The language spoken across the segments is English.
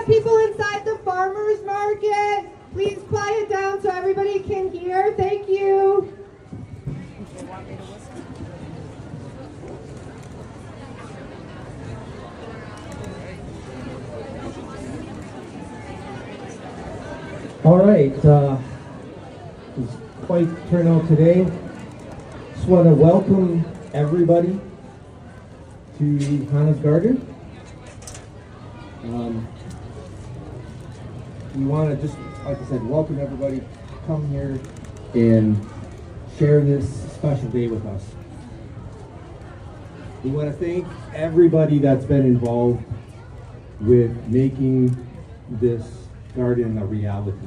got people inside the farmers market. Please quiet down so everybody can hear. Thank you. All right, it's quite a turnout today. Just want to welcome everybody to Hannah's Garden. We want to just, like I said, welcome everybody to come here and share this special day with us. We want to thank everybody that's been involved with making this garden a reality.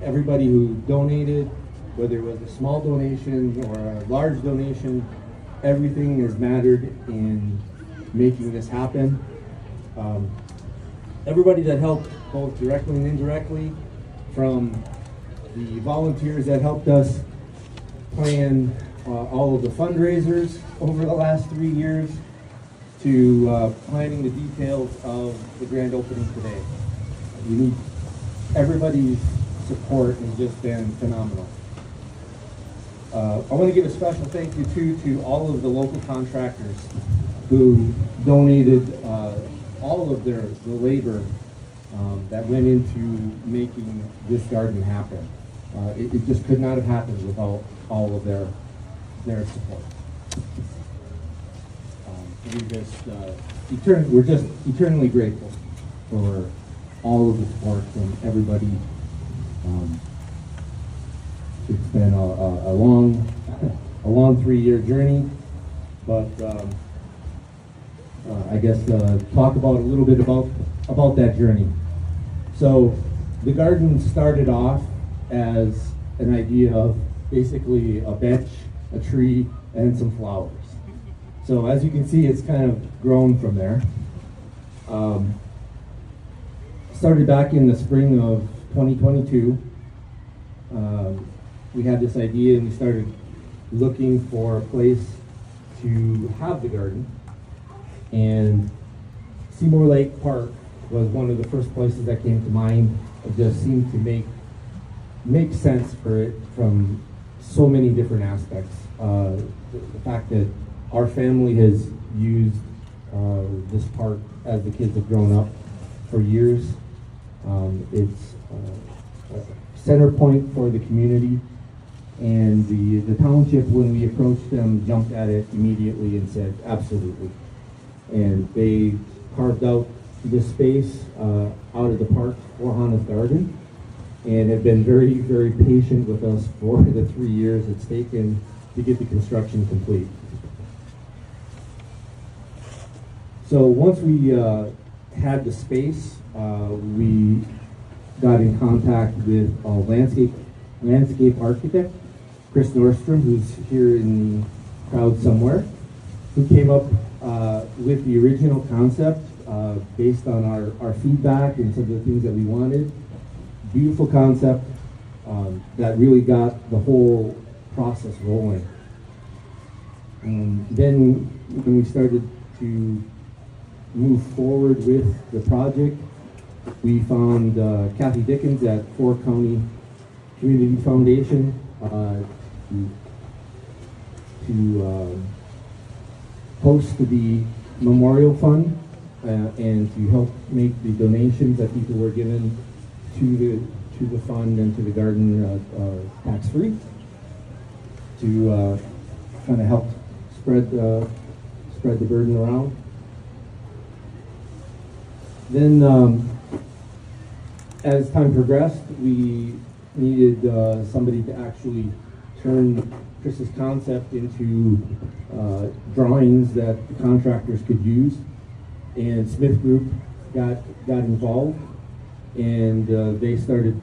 Everybody who donated, whether it was a small donation or a large donation, everything has mattered in making this happen. Everybody that helped both directly and indirectly, from the volunteers that helped us plan all of the fundraisers over the last 3 years, to planning the details of the grand opening today. We need everybody's support has just been phenomenal. I want to give a special thank you too to all of the local contractors who donated all of the labor that went into making this garden happen. It just could not have happened without all of their support. We're just eternally grateful for all of the support from everybody. It's been a long 3-year journey, but I guess talk about a little bit about that journey. So the garden started off as an idea of basically a bench, a tree, and some flowers. So as you can see, it's kind of grown from there. Started back in the spring of 2022. We had this idea and we started looking for a place to have the garden. And Seymour Lake Park was one of the first places that came to mind. It just seemed to make sense for it from so many different aspects. The fact that our family has used this park as the kids have grown up for years. It's a center point for the community, and the township, when we approached them, jumped at it immediately and said absolutely. And they carved out this space out of the park for Hannah's Garden, and have been very, very patient with us for the 3 years it's taken to get the construction complete. So once we had the space, we got in contact with a landscape architect, Chris Nordstrom, who's here in the crowd somewhere, who came up with the original concept based on our feedback and some of the things that we wanted. Beautiful concept that really got the whole process rolling. And then when we started to move forward with the project, we found Kathy Dickens at Four County Community Foundation to host the Memorial Fund and to help make the donations that people were given to the fund and to the garden tax-free, to kind of help spread the burden around. Then, as time progressed, we needed somebody to actually turn Chris's concept into drawings that the contractors could use. And Smith Group got involved, and they started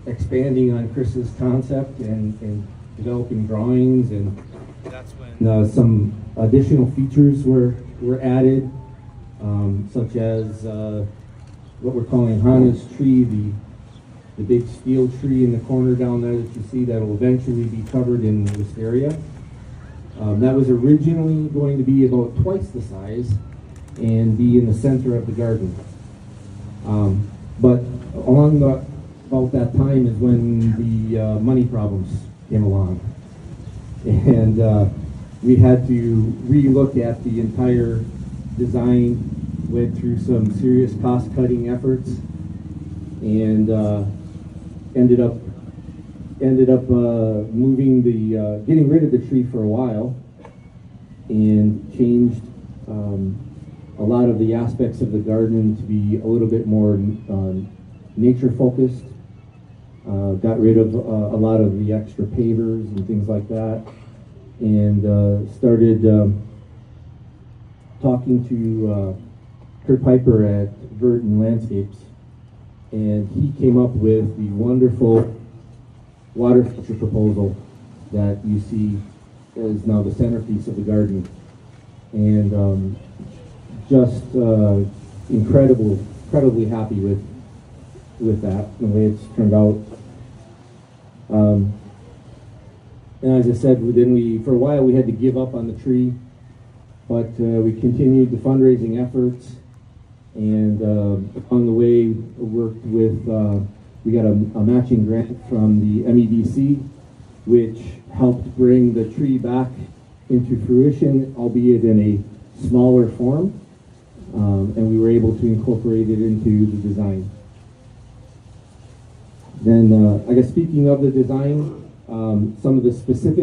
expanding on Chris's concept and developing drawings, and that's when some additional features were added. Such as what we're calling Hannah's tree, the big steel tree in the corner down there that you see that will eventually be covered in wisteria. That was originally going to be about twice the size and be in the center of the garden. But about that time is when the money problems came along. And we had to relook at the entire design, went through some serious cost-cutting efforts, and ended up moving getting rid of the tree for a while, and changed a lot of the aspects of the garden to be a little bit more nature-focused. Got rid of a lot of the extra pavers and things like that, and started talking to Kurt Piper at Verdant Landscapes, and he came up with the wonderful water feature proposal that you see is now the centerpiece of the garden, and just incredibly happy with that, the way it's turned out. And as I said, for a while we had to give up on the tree, but we continued the fundraising efforts, and on the way worked with, we got a matching grant from the MEDC, which helped bring the tree back into fruition, albeit in a smaller form, and we were able to incorporate it into the design. Then, I guess speaking of the design, some of the specific